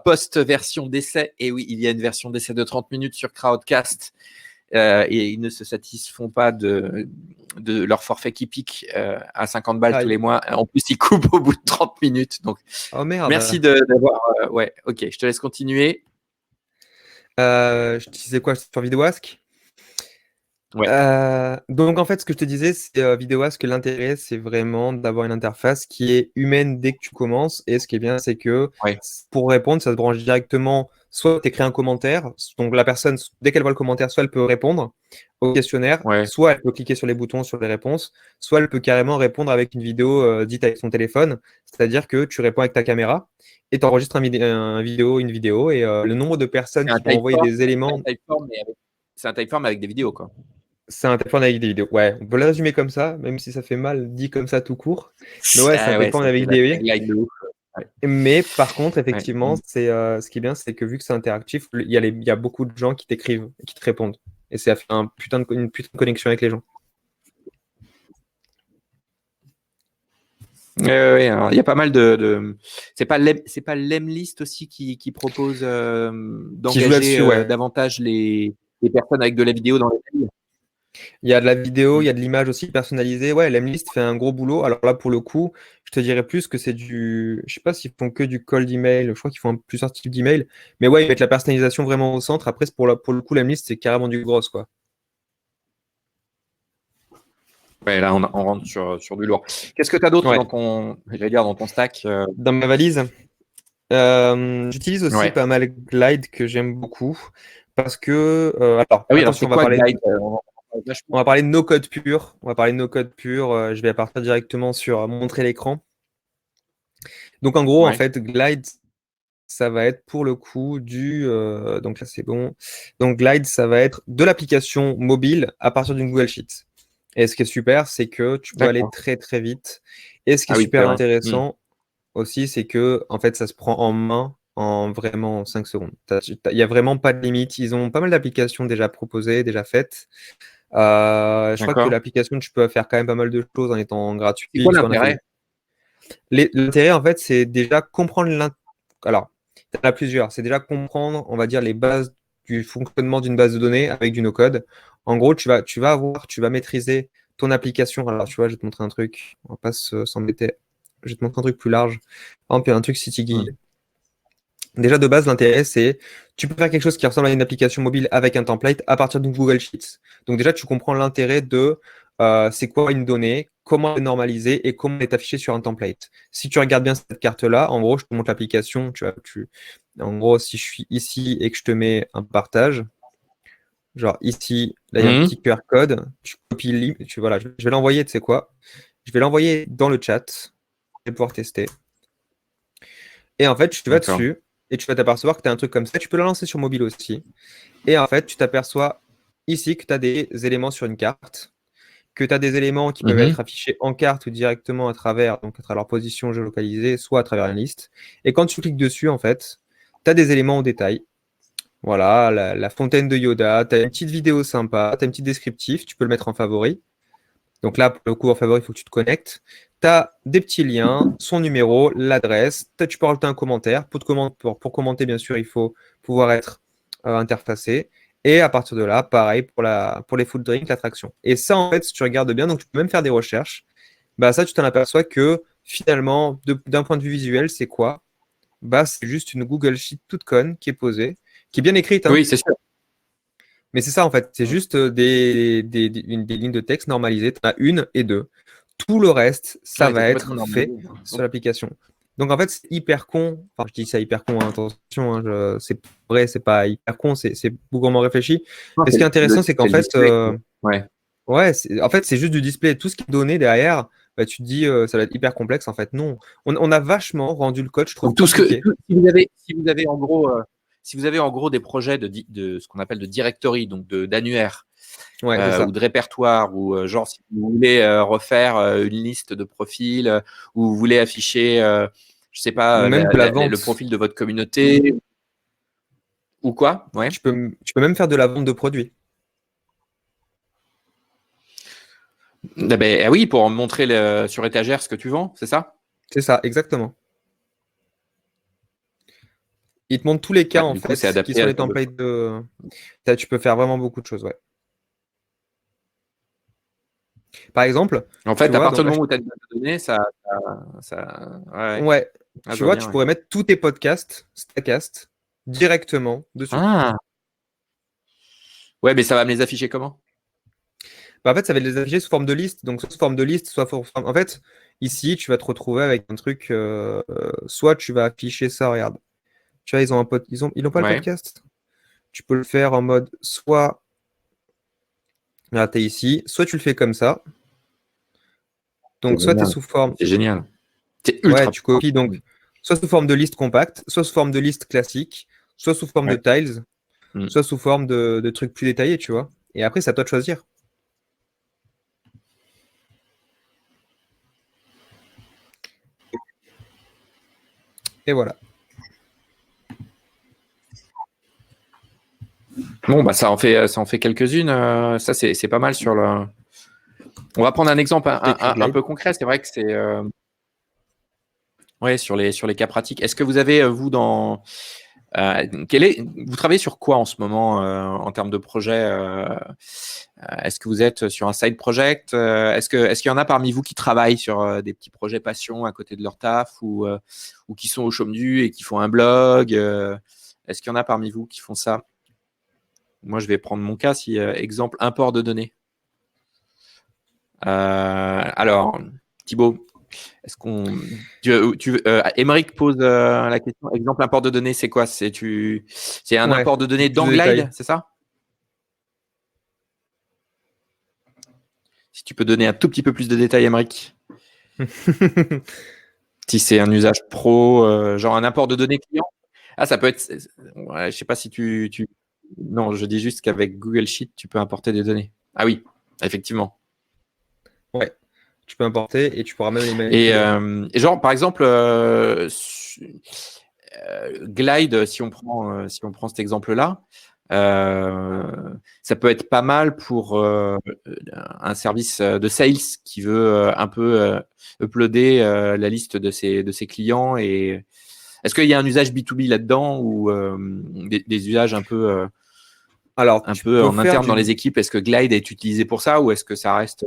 Post-version d'essai, et oui, il y a une version d'essai de 30 minutes sur Crowdcast, et ils ne se satisfont pas de leur forfait qui pique à 50 balles tous les mois. En plus, ils coupent au bout de 30 minutes. Donc, merci d'avoir... ouais, ok, je te laisse continuer. Je disais quoi sur VideoAsk? Donc en fait, ce que je te disais, c'est VideoAsk, l'intérêt, c'est vraiment d'avoir une interface qui est humaine dès que tu commences. Et ce qui est bien, c'est que pour répondre, ça se branche directement. Soit tu écris un commentaire, donc la personne, dès qu'elle voit le commentaire, soit elle peut répondre au questionnaire, soit elle peut cliquer sur les boutons, sur les réponses, soit elle peut carrément répondre avec une vidéo dite avec son téléphone. C'est-à-dire que tu réponds avec ta caméra et tu enregistres une vidéo, et le nombre de personnes qui vont envoyer des éléments. C'est un Typeform avec des vidéos, quoi. C'est un Typeform avec des vidéos. Ouais, on peut le résumer comme ça, même si ça fait mal dit comme ça tout court. Mais ouais, c'est un Typeform avec des vidéos. Mais par contre, effectivement, ce qui est bien, c'est que vu que c'est interactif, il y a beaucoup de gens qui t'écrivent et qui te répondent. Et ça fait une putain de connexion avec les gens. Il y a pas mal de... C'est pas Lemlist aussi qui propose d'engager davantage les personnes avec de la vidéo dans les mails. Il y a de la vidéo, il y a de l'image aussi personnalisée. Ouais, Lemlist fait un gros boulot. Alors là, pour le coup, je te dirais plus que c'est du... Je sais pas s'ils font que du cold email. Je crois qu'ils font plusieurs types d'email. Mais ouais, ils mettent la personnalisation vraiment au centre. Après, pour le coup, Lemlist, c'est carrément du gros, quoi. Ouais, là, on rentre sur du lourd. Qu'est-ce que tu as d'autre dans ton stack Dans ma valise, j'utilise aussi pas mal Glide, que j'aime beaucoup. Parce que... attention, on va parler... On va parler de no code pur. Je vais partir directement sur montrer l'écran. Donc en gros, en fait, Glide, ça va être pour le coup donc là c'est bon. Donc Glide, ça va être de l'application mobile à partir d'une Google Sheet. Et ce qui est super, c'est que tu peux aller très très vite. Et ce qui est super intéressant aussi, c'est que en fait, ça se prend en main en vraiment 5 secondes. Il n'y a vraiment pas de limite. Ils ont pas mal d'applications déjà proposées, déjà faites. Je crois que l'application, tu peux faire quand même pas mal de choses en étant gratuit. C'est quoi l'intérêt? L'intérêt, en fait, c'est déjà comprendre Alors, il y en a plusieurs. C'est déjà comprendre, on va dire, les bases du fonctionnement d'une base de données avec du no-code. En gros, tu vas maîtriser ton application. Alors, tu vois, je vais te montrer un truc. On va pas s'embêter. Je vais te montrer un truc plus large. Par exemple, il y a un truc CityGuide. Déjà, de base, l'intérêt, c'est tu peux faire quelque chose qui ressemble à une application mobile avec un template à partir d'une Google Sheets. Donc déjà, tu comprends l'intérêt de c'est quoi une donnée, comment elle est normalisée et comment elle est affichée sur un template. Si tu regardes bien cette carte-là, en gros, je te montre l'application. En gros, si je suis ici et que je te mets un partage, genre ici, là, il y a un petit QR code, tu copies, voilà, je vais l'envoyer, tu sais quoi? Je vais l'envoyer dans le chat. Je vais pouvoir tester. Et en fait, tu vas dessus et tu vas t'apercevoir que tu as un truc comme ça. Tu peux le lancer sur mobile aussi. Et en fait, tu t'aperçois ici que tu as des éléments sur une carte, que tu as des éléments qui peuvent être affichés en carte ou directement à travers leur position géolocalisée, soit à travers une liste. Et quand tu cliques dessus, en fait, tu as des éléments au détail. Voilà, la fontaine de Yoda, tu as une petite vidéo sympa, tu as un petit descriptif, tu peux le mettre en favori. Donc là, pour le coup, en favori, il faut que tu te connectes. Tu as des petits liens, son numéro, l'adresse. Tu peux rajouter un commentaire. Pour commenter, bien sûr, il faut pouvoir être interfacé. Et à partir de là, pareil pour les food drinks, l'attraction. Et ça, en fait, si tu regardes bien, donc tu peux même faire des recherches. Bah, ça, tu t'en aperçois que finalement, d'un point de vue visuel, c'est quoi? Bah, c'est juste une Google Sheet toute conne qui est posée, qui est bien écrite. Oui, c'est sûr. Mais c'est ça, en fait. C'est juste des lignes de texte normalisées. Tu en as une et deux. Tout le reste, ça va être fait sur l'application. Donc, en fait, c'est hyper con. Enfin, je dis ça hyper con, hein, attention. Hein, c'est vrai, c'est pas hyper con. C'est bougrement réfléchi. Mais ce qui est intéressant, c'est qu'en fait, en fait, c'est juste du display. Tout ce qui est donné derrière, bah, tu te dis, ça va être hyper complexe. En fait, non. On a vachement rendu le code, je trouve. Donc, si vous avez en gros des projets de ce qu'on appelle de directory, donc d'annuaire, ou de répertoire, ou genre si vous voulez refaire une liste de profils, ou vous voulez afficher, je sais pas, le profil de votre communauté, ou quoi, tu peux même faire de la vente de produits. Oui, pour montrer sur étagère ce que tu vends, c'est ça? C'est ça, exactement. Il te montre tous les cas, en Du coup, fait, c'est qui adapté sont à les ce genre de templates de. Tu peux faire vraiment beaucoup de choses, ouais. Par exemple, En tu fait, à vois, partir donc du là, moment où tu as une base de données, ouais. ouais, Ah, je tu vois vois, bien, tu ouais. pourrais mettre tous tes podcasts, Statcast, directement dessus. Ah! Ouais, mais ça va me les afficher comment? Bah, en fait, ça va les afficher sous forme de liste. Donc, soit sous forme de liste, soit En fait, ici, tu vas te retrouver avec un truc. Soit tu vas afficher ça, regarde. Tu vois, ils ont pas le Ouais. podcast. Tu peux le faire en mode soit. Là, tu es ici. Soit tu le fais comme ça. C'est Donc, soit tu es génial. sous forme. C'est génial. C'est Ouais, ultra tu puissant. copies. Donc, soit sous forme de liste compacte, soit sous forme de liste classique, soit sous forme de Ouais. tiles, Mm. soit sous forme de trucs plus détaillés, tu vois. Et après, c'est à toi de choisir. Et voilà. Bon, bah, ça en fait quelques-unes. Ça, c'est pas mal sur le. On va prendre un exemple J'écris un Glide. peu concret. C'est vrai que c'est. Ouais, sur les cas pratiques. Est-ce que vous avez, vous, vous travaillez sur quoi en ce moment en termes de projet est-ce que vous êtes sur un side project est-ce qu'il y en a parmi vous qui travaillent sur des petits projets passion à côté de leur taf ou qui sont au chôme nu et qui font un blog est-ce qu'il y en a parmi vous qui font ça? Moi, je vais prendre mon cas, si exemple import de données. Alors, Thibaut, est-ce qu'on Émeric pose la question. Exemple import de données, c'est quoi? C'est un Ouais, import de données plus dans de Glide, détails. c'est ça? Si tu peux donner un tout petit peu plus de détails, Émeric. Si c'est un usage pro, genre un import de données client. Ah, ça peut être. Ouais, je sais pas si Non, je dis juste qu'avec Google Sheet, tu peux importer des données. Ah oui, effectivement. Ouais, tu peux importer et tu pourras même les Et, manipuler. et genre, par exemple, Glide, si on prend cet exemple-là, euh, ça peut être pas mal pour un service de sales qui veut un peu uploader la liste de ses clients. Et est-ce qu'il y a un usage B2B là-dedans ou des usages Alors, un tu peu peux en faire interne dans du. les équipes? Est-ce que Glide est utilisé pour ça ou est-ce que ça reste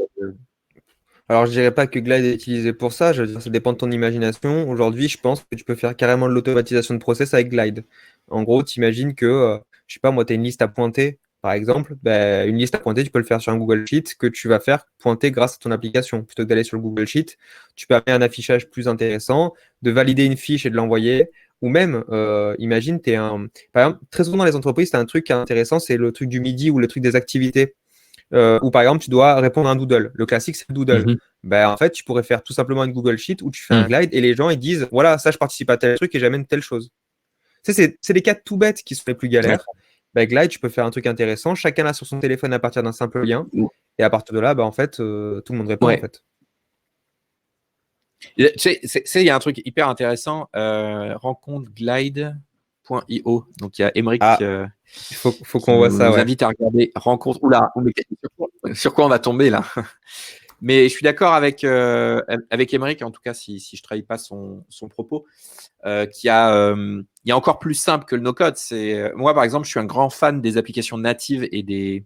Alors, je dirais pas que Glide est utilisé pour ça. Je veux dire, ça dépend de ton imagination. Aujourd'hui, je pense que tu peux faire carrément de l'automatisation de process avec Glide. En gros, tu imagines que, je sais pas, moi, tu as une liste à pointer, par exemple. Ben, une liste à pointer, tu peux le faire sur un Google Sheet que tu vas faire pointer grâce à ton application. Plutôt que d'aller sur le Google Sheet, tu peux amener un affichage plus intéressant, de valider une fiche et de l'envoyer. Ou même, imagine, tu es un. Par exemple, très souvent dans les entreprises, tu as un truc qui est intéressant, c'est le truc du midi ou le truc des activités. Ou par exemple, tu dois répondre à un doodle. Le classique, c'est le doodle. Mhm. Ben, en fait, tu pourrais faire tout simplement une Google Sheet où tu fais un Mhm. glide et les gens ils disent voilà, ça, je participe à tel truc et j'amène telle chose. Tu sais, c'est les cas tout bêtes qui sont les plus galères. D'accord. Ben, Glide, tu peux faire un truc intéressant. Chacun l'a sur son téléphone à partir d'un simple lien. Et à partir de là, ben, en fait, tout le monde répond. En Ouais. fait. Tu sais, il y a un truc hyper intéressant, rencontre glide.io. Donc, il y a Emeric Ah, faut qui qu'on voit ça, nous ouais. invite à regarder rencontre. Oula, sur quoi on va tomber là? Mais je suis d'accord avec Emeric, en tout cas, si je ne trahis pas son propos, il y a encore plus simple que le no-code. Moi, par exemple, je suis un grand fan des applications natives et des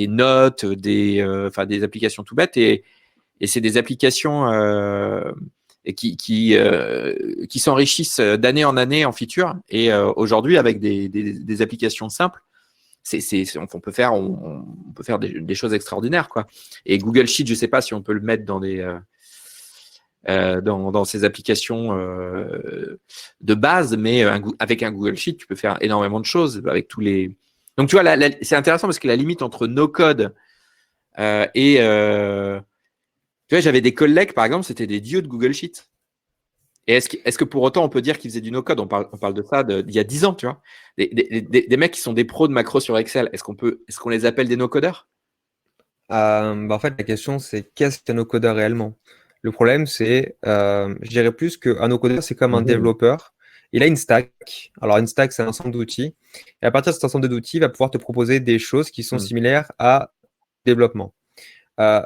notes, des applications tout bêtes. Et c'est des applications qui s'enrichissent d'année en année en features. Et aujourd'hui, avec des applications simples, on peut faire des choses extraordinaires, quoi. Et Google Sheet, je ne sais pas si on peut le mettre dans ces applications de base, mais avec un Google Sheet, tu peux faire énormément de choses avec tous les. Donc, tu vois, c'est intéressant parce que la limite entre no code et tu vois, j'avais des collègues, par exemple, c'était des dieux de Google Sheet. Et est-ce que pour autant on peut dire qu'ils faisaient du no-code? On parle de ça d'il y a 10 ans, tu vois. Des mecs qui sont des pros de macro sur Excel, est-ce qu'on les appelle des no-codeurs? Bah, en fait, la question, c'est qu'est-ce qu'un no-codeur réellement? Le problème, c'est, je dirais plus qu'un no-codeur, c'est comme un Mhm. développeur. Il a une stack. Alors, une stack, c'est un ensemble d'outils. Et à partir de cet ensemble d'outils, il va pouvoir te proposer des choses qui sont Mhm. similaires à développement.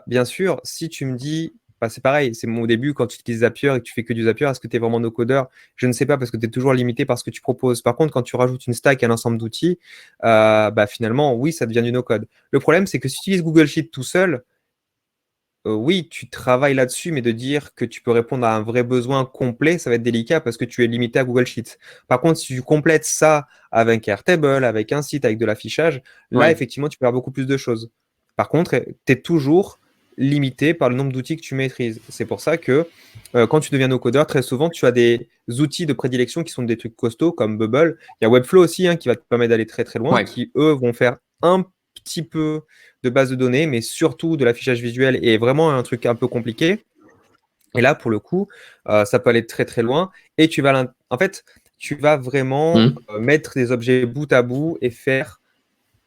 Bien sûr, si tu me dis, c'est pareil, c'est au début, quand tu utilises Zapier et que tu fais que du Zapier, est-ce que tu es vraiment no-codeur? Je ne sais pas, parce que tu es toujours limité par ce que tu proposes. Par contre, quand tu rajoutes une stack à un ensemble d'outils, finalement, oui, ça devient du no-code. Le problème, c'est que si tu utilises Google Sheet tout seul, oui, tu travailles là-dessus, mais de dire que tu peux répondre à un vrai besoin complet, ça va être délicat parce que tu es limité à Google Sheets. Par contre, si tu complètes ça avec Airtable, avec un site, avec de l'affichage, là, effectivement, tu peux faire beaucoup plus de choses. Par contre, tu es toujours limité par le nombre d'outils que tu maîtrises. C'est pour ça que quand tu deviens no-codeur, très souvent, tu as des outils de prédilection qui sont des trucs costauds comme Bubble. Il y a Webflow aussi, qui va te permettre d'aller très très loin, qui, eux, vont faire un petit peu de base de données, mais surtout de l'affichage visuel et vraiment un truc un peu compliqué. Et là, pour le coup, ça peut aller très très loin. Et tu vas, en fait, tu vas vraiment mettre des objets bout à bout et faire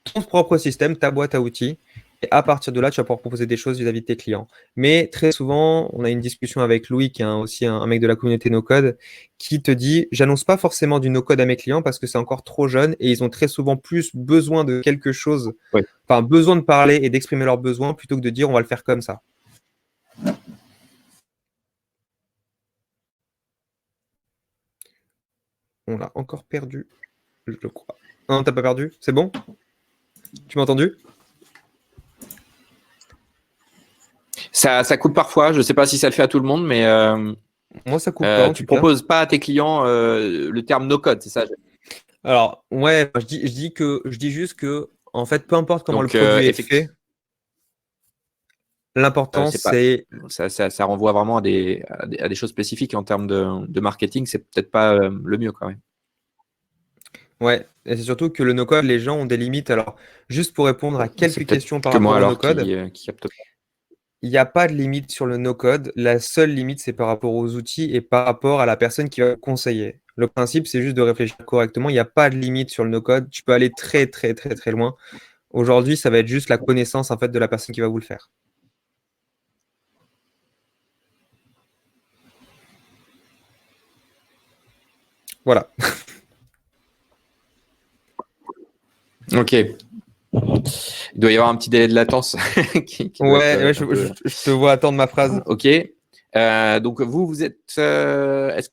ton propre système, ta boîte à outils. Et à partir de là, tu vas pouvoir proposer des choses vis-à-vis de tes clients. Mais très souvent, on a une discussion avec Louis, qui est aussi un mec de la communauté no-code, qui te dit, j'annonce pas forcément du no-code à mes clients parce que c'est encore trop jeune et ils ont très souvent plus besoin de quelque chose, enfin besoin de parler et d'exprimer leurs besoins plutôt que de dire on va le faire comme ça. On l'a encore perdu, je le crois. Non, t'as pas perdu? C'est bon? Tu m'as entendu? Ça coupe parfois. Je ne sais pas si ça le fait à tout le monde, mais moi, ça coupe pas. Tu ne proposes pas à tes clients le terme no-code, c'est ça? Alors, ouais, je dis juste que, en fait, peu importe comment le produit est fait, l'important, c'est… Ça renvoie vraiment à des choses spécifiques en termes de marketing. C'est peut-être pas le mieux quand même. Ouais, et c'est surtout que le no-code, les gens ont des limites. Alors, juste pour répondre à quelques questions par rapport au no-code, il n'y a pas de limite sur le no-code. La seule limite, c'est par rapport aux outils et par rapport à la personne qui va conseiller. Le principe, c'est juste de réfléchir correctement. Il n'y a pas de limite sur le no-code. Tu peux aller très, très, très, très loin. Aujourd'hui, ça va être juste la connaissance en fait de la personne qui va vous le faire. Voilà. Ok. Il doit y avoir un petit délai de latence. Ouais, je te vois attendre ma phrase. Ok. Donc, vous êtes… est-ce…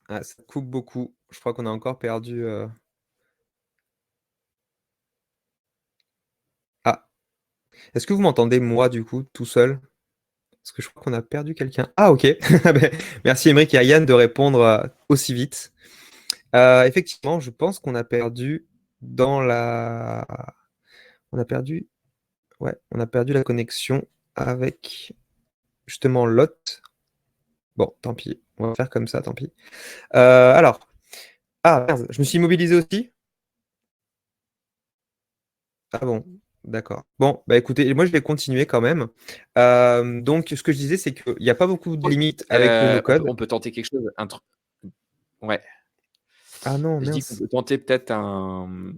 Ah, ça coupe beaucoup. Je crois qu'on a encore perdu… Ah. Est-ce que vous m'entendez, moi, du coup, tout seul? Parce que je crois qu'on a perdu quelqu'un. Ah, ok. Merci, Émeric et Yann, de répondre aussi vite. Effectivement, je pense qu'on a perdu dans la… On a perdu… Ouais, on a perdu la connexion avec justement Lot. Bon, tant pis. On va faire comme ça, tant pis. Alors… Ah, merde, je me suis immobilisé aussi? Ah bon, d'accord. Bon, bah écoutez, moi je vais continuer quand même. Donc, ce que je disais, c'est qu'il n'y a pas beaucoup de limites avec le no-code. On peut tenter quelque chose, un truc. Ouais. Ah non, je dis qu'on peut tenter peut-être un…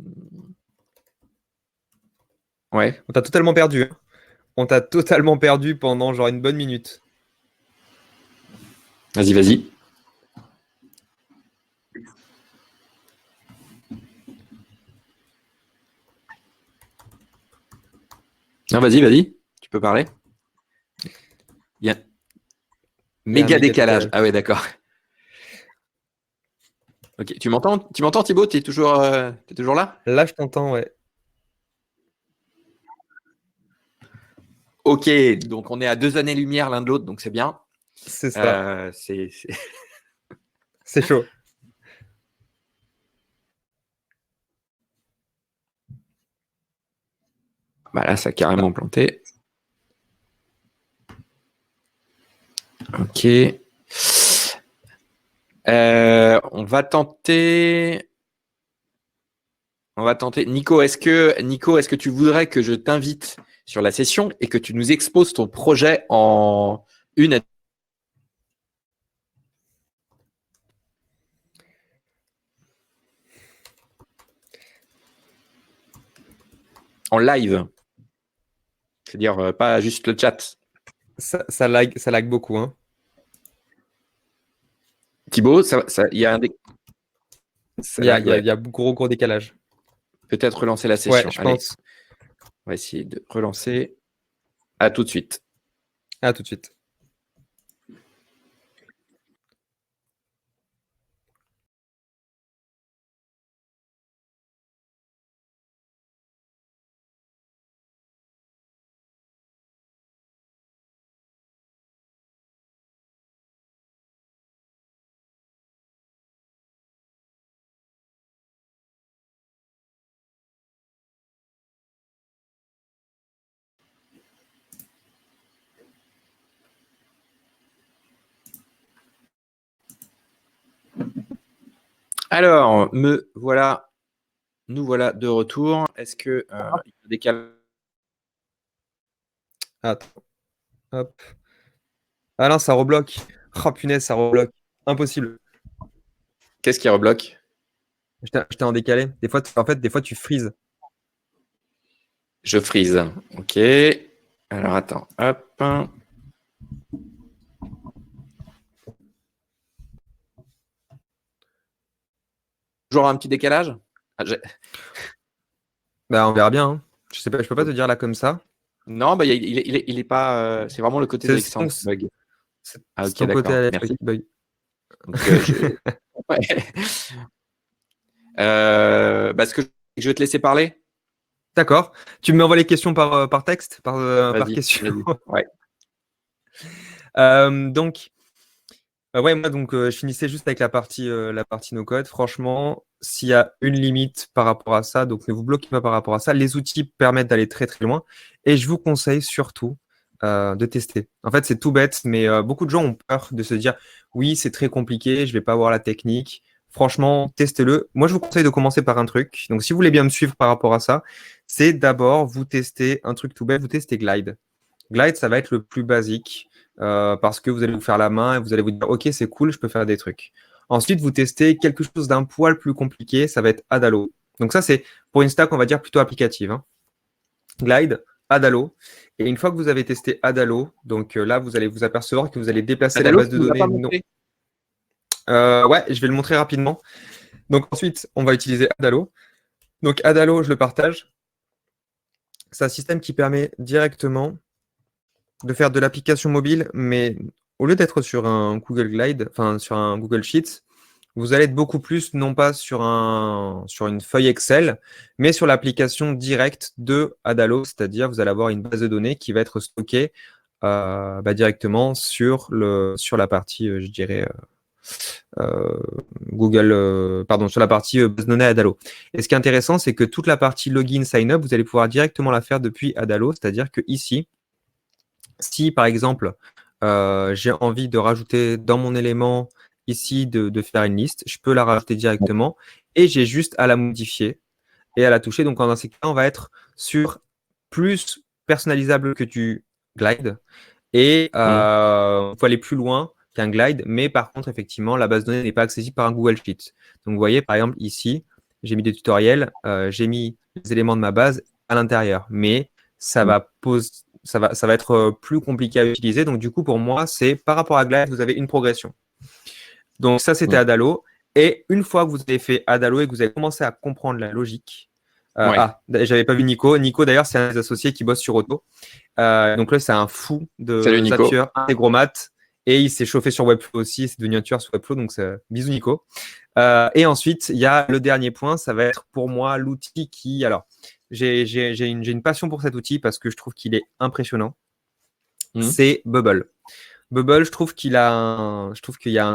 Ouais. On t'a totalement perdu. Hein. On t'a totalement perdu pendant genre une bonne minute. Vas-y, vas-y. Non, vas-y, vas-y. Tu peux parler. Il y a méga décalage. Ah ouais, d'accord. Ok. Tu m'entends, Thibaut? Tu es toujours là? Là, je t'entends, ouais. Ok, donc on est à 2 années-lumière l'un de l'autre, donc c'est bien. C'est ça. C'est chaud. Bah là, ça a carrément planté. Ok. On va tenter. Nico, est-ce que tu voudrais que je t'invite sur la session et que tu nous exposes ton projet en une en live? C'est-à-dire pas juste le chat. Ça lag beaucoup. Hein. Thibaut, il y a Il y a gros décalage. Peut-être relancer la session. Ouais, je pense. On va essayer de relancer. À tout de suite. À tout de suite. Alors, nous voilà de retour. Est-ce que il y a des cas... Attends. Hop. Ah non, ça rebloque. Oh punaise, ça rebloque. Impossible. Qu'est-ce qui rebloque? J'étais en décalé. Des fois, tu frises. Je freeze. Ok. Alors, attends. Hop. Toujours un petit décalage? On verra bien. Hein. Je sais pas, je peux pas te dire là comme ça. Non, il est pas. C'est vraiment le côté d'Alexandre qui bug. C'est ton côté Alex qui bug. Donc, ce que je vais te laisser parler. D'accord. Tu m'envoies les questions par texte, par question. Ouais. Donc, je finissais juste avec la partie no-code. Franchement, s'il y a une limite par rapport à ça, donc ne vous bloquez pas par rapport à ça. Les outils permettent d'aller très très loin. Et je vous conseille surtout de tester. En fait, c'est tout bête, mais beaucoup de gens ont peur de se dire oui, c'est très compliqué, je vais pas avoir la technique. Franchement, testez-le. Moi, je vous conseille de commencer par un truc. Donc, si vous voulez bien me suivre par rapport à ça, c'est d'abord vous tester un truc tout bête, vous testez Glide. Glide, ça va être le plus basique parce que vous allez vous faire la main et vous allez vous dire ok, c'est cool, je peux faire des trucs. Ensuite, vous testez quelque chose d'un poil plus compliqué, ça va être Adalo. Donc ça, c'est pour une stack, on va dire plutôt applicative. Hein. Glide, Adalo. Et une fois que vous avez testé Adalo, donc là, vous allez vous apercevoir que vous allez déplacer Adalo, la base de données. Non. Ouais, je vais le montrer rapidement. Donc ensuite, on va utiliser Adalo. Donc Adalo, je le partage. C'est un système qui permet directement de faire de l'application mobile, mais au lieu d'être sur un Google Glide, enfin sur un Google Sheets, vous allez être beaucoup plus, non pas sur une feuille Excel, mais sur l'application directe de Adalo, c'est-à-dire vous allez avoir une base de données qui va être stockée directement sur la partie, je dirais, sur la partie base de données Adalo. Et ce qui est intéressant, c'est que toute la partie login, sign up, vous allez pouvoir directement la faire depuis Adalo, c'est-à-dire que ici, si par exemple, j'ai envie de rajouter dans mon élément ici de faire une liste, je peux la rajouter directement et j'ai juste à la modifier et à la toucher. Donc, dans ces cas, on va être sur plus personnalisable que du glide et il faut aller plus loin qu'un glide, mais par contre, effectivement, la base de données n'est pas accessible par un Google Sheets. Donc, vous voyez, par exemple, ici, j'ai mis des tutoriels, j'ai mis les éléments de ma base à l'intérieur, mais ça va être plus compliqué à utiliser. Donc, du coup, pour moi, c'est par rapport à Glide, vous avez une progression. Donc, ça, c'était Adalo. Et une fois que vous avez fait Adalo et que vous avez commencé à comprendre la logique, j'avais pas vu Nico. Nico, d'ailleurs, c'est un des associés qui bosse sur Auto. Donc là, c'est un fou de Zapier Integromat. Et il s'est chauffé sur Webflow aussi. C'est devenu un tueur sur Webflow. Donc, bisous, Nico. Et ensuite, il y a le dernier point. Ça va être pour moi l'outil qui. Alors, j'ai une passion pour cet outil parce que je trouve qu'il est impressionnant. C'est Bubble. Bubble, je trouve qu'il y a un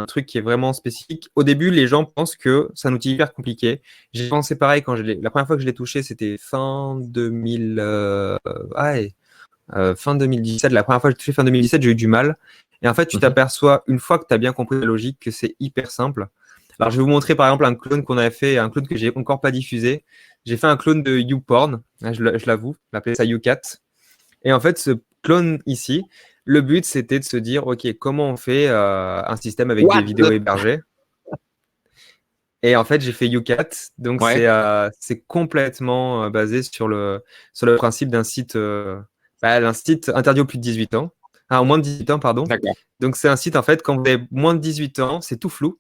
truc qui est vraiment spécifique. Au début, les gens pensent que c'est un outil hyper compliqué. J'ai pensé pareil quand la première fois que je l'ai touché, c'était fin 2017. La première fois que j'ai touché fin 2017, j'ai eu du mal. Et en fait, tu t'aperçois, une fois que tu as bien compris la logique, que c'est hyper simple. Alors, je vais vous montrer par exemple un clone qu'on avait fait, un clone que j'ai encore pas diffusé. J'ai fait un clone de YouPorn, je l'avoue, on appelait ça YouCat. Et en fait, ce clone ici, le but, c'était de se dire, OK, comment on fait un système avec des vidéos hébergées? Et en fait, j'ai fait YouCat. Donc, c'est complètement basé sur le principe d'un site interdit aux plus de 18 ans. Au moins de 18 ans, pardon. Donc, c'est un site, en fait, quand vous avez moins de 18 ans, c'est tout flou.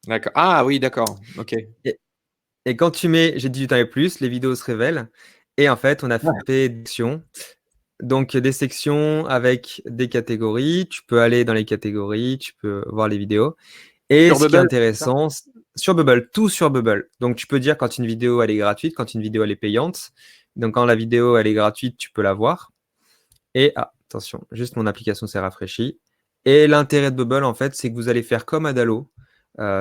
D'accord. Ah oui, d'accord. OK. Et quand tu mets j'ai 18 ans et plus, les vidéos se révèlent. Et en fait, on a Ouais. fait des sections. Donc, des sections avec des catégories. Tu peux aller dans les catégories, tu peux voir les vidéos. Et Sur ce qui est Bubble, c'est ça? intéressant, sur Bubble, tout sur Bubble. Donc, tu peux dire quand une vidéo elle est gratuite, quand une vidéo elle est payante. Donc, quand la vidéo elle est gratuite, tu peux la voir. Et attention, juste mon application s'est rafraîchie. Et l'intérêt de Bubble, en fait, c'est que vous allez faire comme Adalo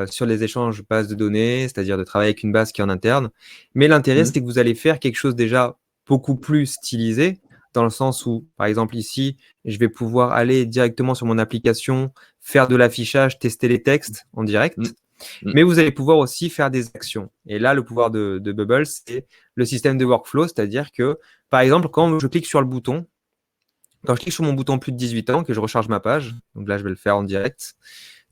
sur les échanges bases de données, c'est-à-dire de travailler avec une base qui est en interne. Mais l'intérêt, Mmh. c'est que vous allez faire quelque chose déjà beaucoup plus stylisé, dans le sens où, par exemple, ici, je vais pouvoir aller directement sur mon application, faire de l'affichage, tester les textes en Mmh. direct. Mmh. Mais vous allez pouvoir aussi faire des actions. Et là, le pouvoir de Bubble, c'est le système de workflow, c'est-à-dire que, par exemple, quand je clique sur le bouton, quand je clique sur mon bouton plus de 18 ans, que je recharge ma page, donc là, je vais le faire en direct.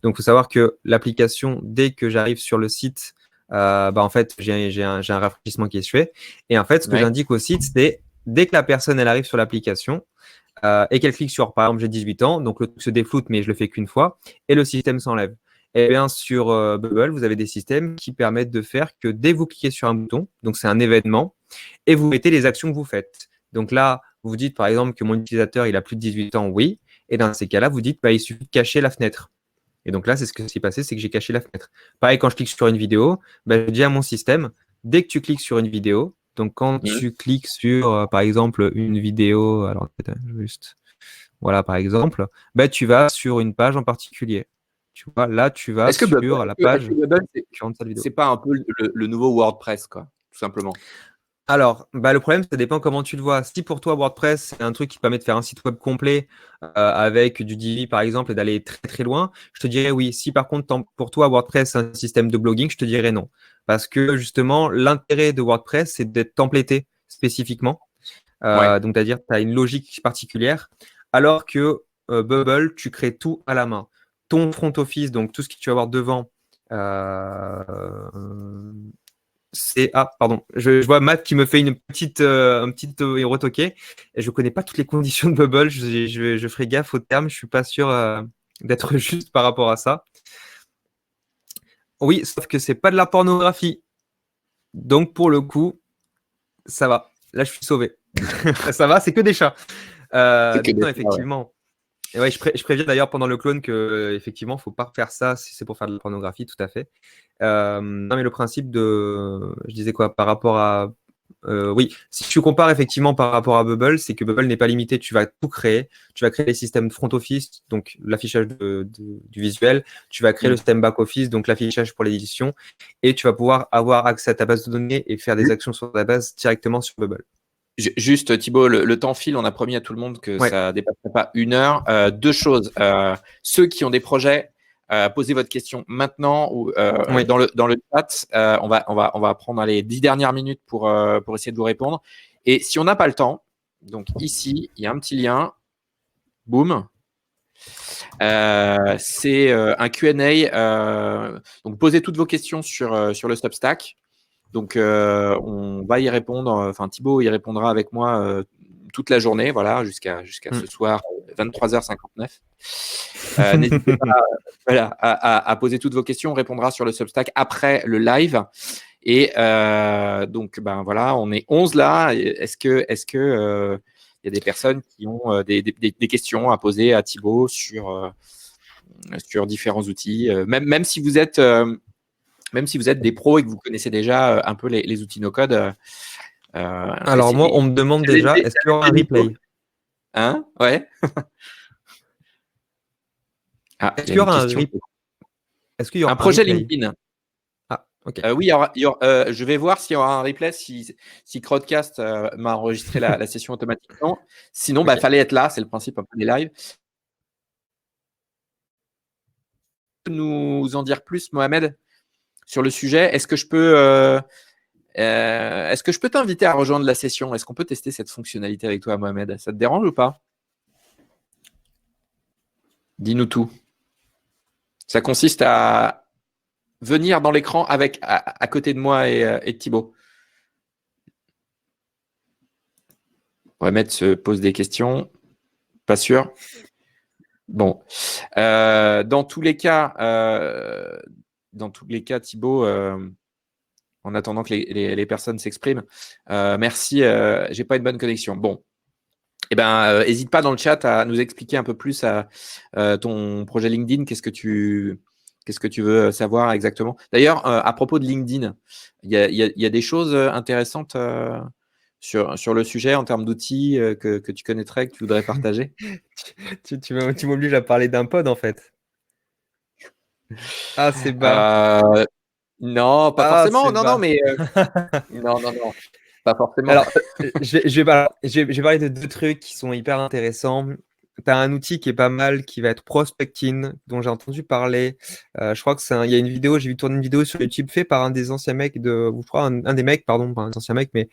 Donc, il faut savoir que l'application, dès que j'arrive sur le site, en fait, j'ai un rafraîchissement qui est fait. Et en fait, ce que Ouais. j'indique au site, c'est dès que la personne, elle arrive sur l'application et qu'elle clique sur, par exemple, j'ai 18 ans, donc le truc se défloute, mais je le fais qu'une fois, et le système s'enlève. Et bien, sur Bubble, vous avez des systèmes qui permettent de faire que dès que vous cliquez sur un bouton, donc c'est un événement, et vous mettez les actions que vous faites. Donc là, vous dites par exemple que mon utilisateur il a plus de 18 ans, oui. Et dans ces cas-là, vous dites il suffit de cacher la fenêtre. Et donc là, c'est ce qui s'est passé, c'est que j'ai caché la fenêtre. Pareil, quand je clique sur une vidéo, je dis à mon système, dès que tu cliques sur une vidéo, donc quand Mmh. tu cliques sur, par exemple, une vidéo, alors juste, voilà, par exemple, tu vas sur une page en particulier. Tu vois, là, tu vas Est-ce que Bubble, sur la page c'est qui rentre cette vidéo. pas un peu le nouveau WordPress, quoi, tout simplement? Alors, le problème, ça dépend comment tu le vois. Si pour toi, WordPress, c'est un truc qui permet de faire un site web complet avec du Divi, par exemple, et d'aller très très loin, je te dirais oui. Si par contre, pour toi, WordPress, c'est un système de blogging, je te dirais non. Parce que justement, l'intérêt de WordPress, c'est d'être templété spécifiquement. Ouais. Donc, c'est-à-dire, tu as une logique particulière. Alors que Bubble, tu crées tout à la main. Ton front office, donc tout ce que tu vas avoir devant, euh, pardon, je vois Matt qui me fait une petite retoqué. Et je connais pas toutes les conditions de Bubble. Je ferai gaffe au terme. Je suis pas sûr d'être juste par rapport à ça. Oui, sauf que c'est pas de la pornographie. Donc pour le coup, ça va. Là, je suis sauvé. Ça va, c'est que des chats. C'est que Donc des non, fois, ouais. effectivement. Et ouais, je préviens d'ailleurs pendant le clone que effectivement, faut pas faire ça si c'est pour faire de la pornographie, tout à fait. Non, mais le principe je disais quoi, par rapport à oui, si tu compares effectivement par rapport à Bubble, c'est que Bubble n'est pas limité, tu vas tout créer. Tu vas créer les systèmes front office, donc l'affichage du visuel. Tu vas créer le Mmh. système back office, donc l'affichage pour l'édition. Et tu vas pouvoir avoir accès à ta base de données et faire des actions sur ta base directement sur Bubble. Juste, Thibaut, le temps file. On a promis à tout le monde que Ouais. ça ne dépasserait pas 1 heure. Deux choses. Ceux qui ont des projets, posez votre question maintenant ou Oui. dans le chat. On va prendre les 10 dernières minutes pour essayer de vous répondre. Et si on n'a pas le temps, donc ici, il y a un petit lien. Boum. C'est un Q&A. Donc, posez toutes vos questions sur le Substack. Donc, on va y répondre. Enfin, Thibaut y répondra avec moi toute la journée, voilà, jusqu'à ce soir, 23h59. N'hésitez pas voilà, à poser toutes vos questions. On répondra sur le Substack après le live. Et donc, ben voilà, on est 11 là. Est-ce que il y a des personnes qui ont des questions à poser à Thibaut sur différents outils, même si vous êtes des pros et que vous connaissez déjà un peu les outils no-code. Alors moi, on me demande déjà, est-ce qu'il y aura un replay? Hein? Ouais. Ah, Est-ce il y a qu'il y une aura question. Est-ce qu'il y aura Un un projet replay? LinkedIn. Ah, ok. Oui, je vais voir s'il y aura un replay, si Crowdcast m'a enregistré la session automatiquement. Sinon, il Ok. fallait être là, c'est le principe un peu des lives. Nous en dire plus, Mohamed, sur le sujet? Est-ce que je peux t'inviter à rejoindre la session? Est-ce qu'on peut tester cette fonctionnalité avec toi, Mohamed? Ça te dérange ou pas? Dis-nous tout. Ça consiste à venir dans l'écran à côté de moi et de Thibaut. Mohamed se pose des questions. Pas sûr. Bon. Dans tous les cas, dans tous les cas, Thibaut, en attendant que les personnes s'expriment. Merci, j'ai pas une bonne connexion. Bon, eh ben, hésite pas dans le chat à nous expliquer un peu plus ton projet LinkedIn. Qu'est-ce que tu veux savoir exactement? D'ailleurs, à propos de LinkedIn, il y a des choses intéressantes sur le sujet en termes d'outils que tu connaîtrais, que tu voudrais partager? Tu m'obliges à parler d'un pod en fait. Ah, c'est bas. Non, pas Ah, forcément. c'est Non, non, bas. mais non, non, non, pas forcément. Alors, je vais parler de deux trucs qui sont hyper intéressants. Tu as un outil qui est pas mal, qui va être Prospecting, dont j'ai entendu parler. Je crois que il y a une vidéo, j'ai vu tourner une vidéo sur YouTube fait par un des anciens mecs ou je crois un des mecs, pardon, pas un ancien mec, mais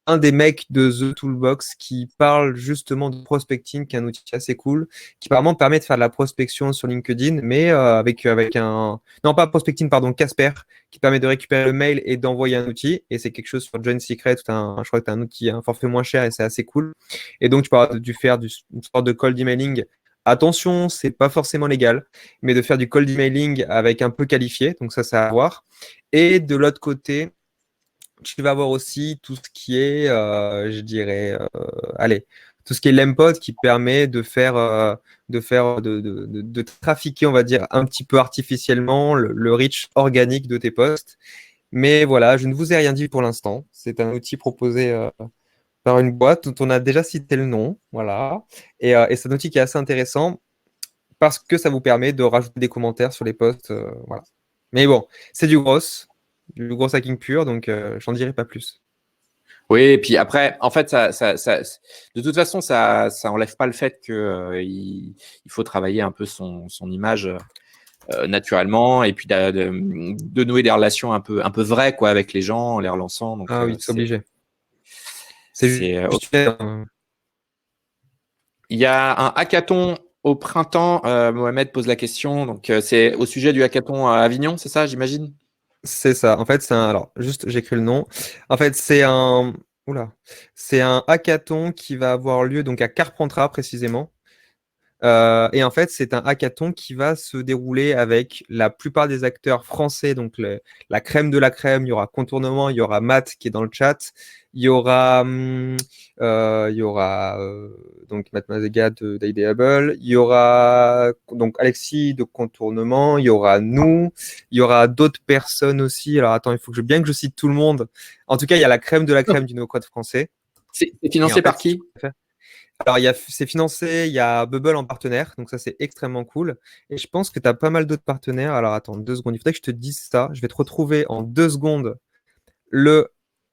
un des mecs de The Toolbox qui parle justement de prospecting, qui est un outil assez cool, qui apparemment permet de faire de la prospection sur LinkedIn, mais avec un... Non, pas prospecting, pardon, Casper, qui permet de récupérer le mail et d'envoyer un outil. Et c'est quelque chose sur Join Secret, je crois que tu as un outil, un forfait moins cher et c'est assez cool. Et donc, tu peux faire une sorte de cold emailing. Attention, c'est pas forcément légal, mais de faire du cold emailing avec un peu qualifié, donc ça à voir. Et de l'autre côté, tu vas avoir aussi tout ce qui est, je dirais, allez, tout ce qui est Lempod qui permet de trafiquer, on va dire, un petit peu artificiellement le reach organique de tes posts. Mais voilà, je ne vous ai rien dit pour l'instant. C'est un outil proposé par une boîte dont on a déjà cité le nom. Voilà. Et c'est un outil qui est assez intéressant parce que ça vous permet de rajouter des commentaires sur les posts. Voilà. Mais bon, c'est du gros hacking pur, donc j'en dirai pas plus. Oui, et puis après, en fait, de toute façon, ça enlève pas le fait que il faut travailler un peu son image naturellement, et puis de nouer des relations un peu vraies quoi avec les gens en les relançant. Donc Ah oui, c'est obligé. C'est c'est juste. il y a un hackathon au printemps. Mohamed pose la question. Donc c'est au sujet du hackathon à Avignon, c'est ça, j'imagine? C'est ça. En fait, alors, juste, j'écris le nom. En fait, Oula. C'est un hackathon qui va avoir lieu donc à Carpentras précisément. Et en fait, c'est un hackathon qui va se dérouler avec la plupart des acteurs français, donc la crème de la crème. Il y aura Contournement, il y aura Matt qui est dans le chat, il y aura donc Matt Mazega d'Ideable, il y aura donc Alexis de Contournement, il y aura nous, il y aura d'autres personnes aussi. Alors attends, il faut bien que je cite tout le monde. En tout cas, il y a la crème de la crème du no-code français. C'est financé par qui? Alors, c'est financé, il y a Bubble en partenaire, donc ça, c'est extrêmement cool. Et je pense que tu as pas mal d'autres partenaires. Alors, attends, 2 secondes, il faudrait que je te dise ça. Je vais te retrouver en 2 secondes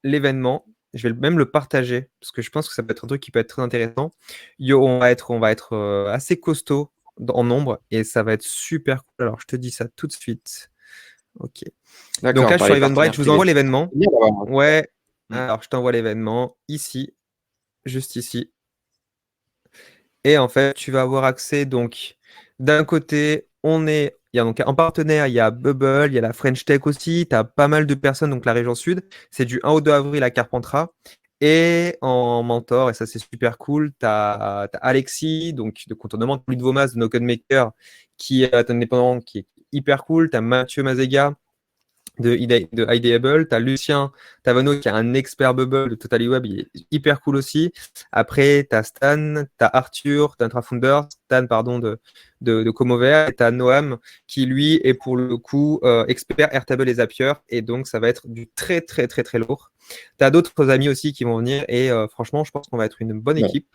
l'événement. Je vais même le partager, parce que je pense que ça peut être un truc qui peut être très intéressant. On va être assez costaud en nombre, et ça va être super cool. Alors, je te dis ça tout de suite. Ok. Donc D'accord, là, je par suis sur les Eventbrite, partenaires je vous privés. envoie l'événement. C'est bien d'avoir un- Ouais. Hmm. Alors, je t'envoie l'événement ici, juste ici. Et en fait, tu vas avoir accès. Donc, d'un côté, il y a donc en partenaire, il y a Bubble, il y a la French Tech aussi. Tu as pas mal de personnes, donc la région sud. C'est du 1 au 2 avril à Carpentras. Et en mentor, et ça c'est super cool, tu as Alexis, donc de Contournement, Louis de Vomas de No Code Maker, qui est indépendant, qui est hyper cool. Tu as Mathieu Mazega de Ideable, tu as Lucien Tavano qui est un expert bubble de Totally Web, il est hyper cool aussi. Après, tu as Stan, tu as Arthur, d'Intrafounder, Stan, pardon, de Comover, et tu as Noam qui, lui, est pour le coup expert Airtable et Zapier, et donc ça va être du très, très, très, très lourd. Tu as d'autres amis aussi qui vont venir, et franchement, je pense qu'on va être une bonne Ouais. équipe.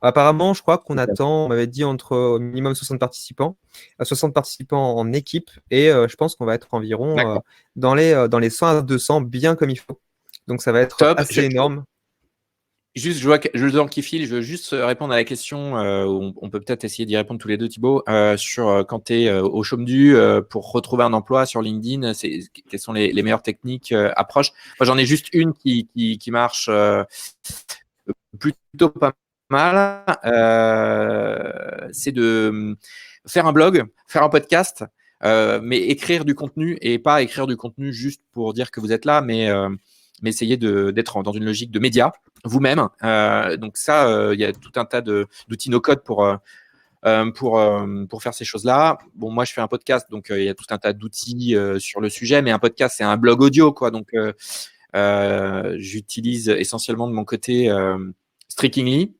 Apparemment, je crois qu'on attend, on m'avait dit entre au minimum 60 participants, 60 participants en équipe, et je pense qu'on va être environ D'accord. dans les 100 à 200, bien comme il faut. Donc ça va être Top. assez énorme. Juste, je vois que je le temps qui file. Je veux juste répondre à la question. On peut peut-être essayer d'y répondre tous les deux, Thibaut, sur quand tu es au chôme du pour retrouver un emploi sur LinkedIn. Quelles sont les meilleures techniques, approches? Moi, j'en ai juste une qui marche plutôt pas mal. C'est de faire un blog, faire un podcast, mais écrire du contenu et pas écrire du contenu juste pour dire que vous êtes là, mais essayer d'être dans une logique de média vous-même. Donc ça, il y a tout un tas d'outils no-code pour faire ces choses-là. Bon, moi, je fais un podcast, donc il y a tout un tas d'outils sur le sujet, mais un podcast, c'est un blog audio, quoi. Donc, j'utilise essentiellement de mon côté Streakingly.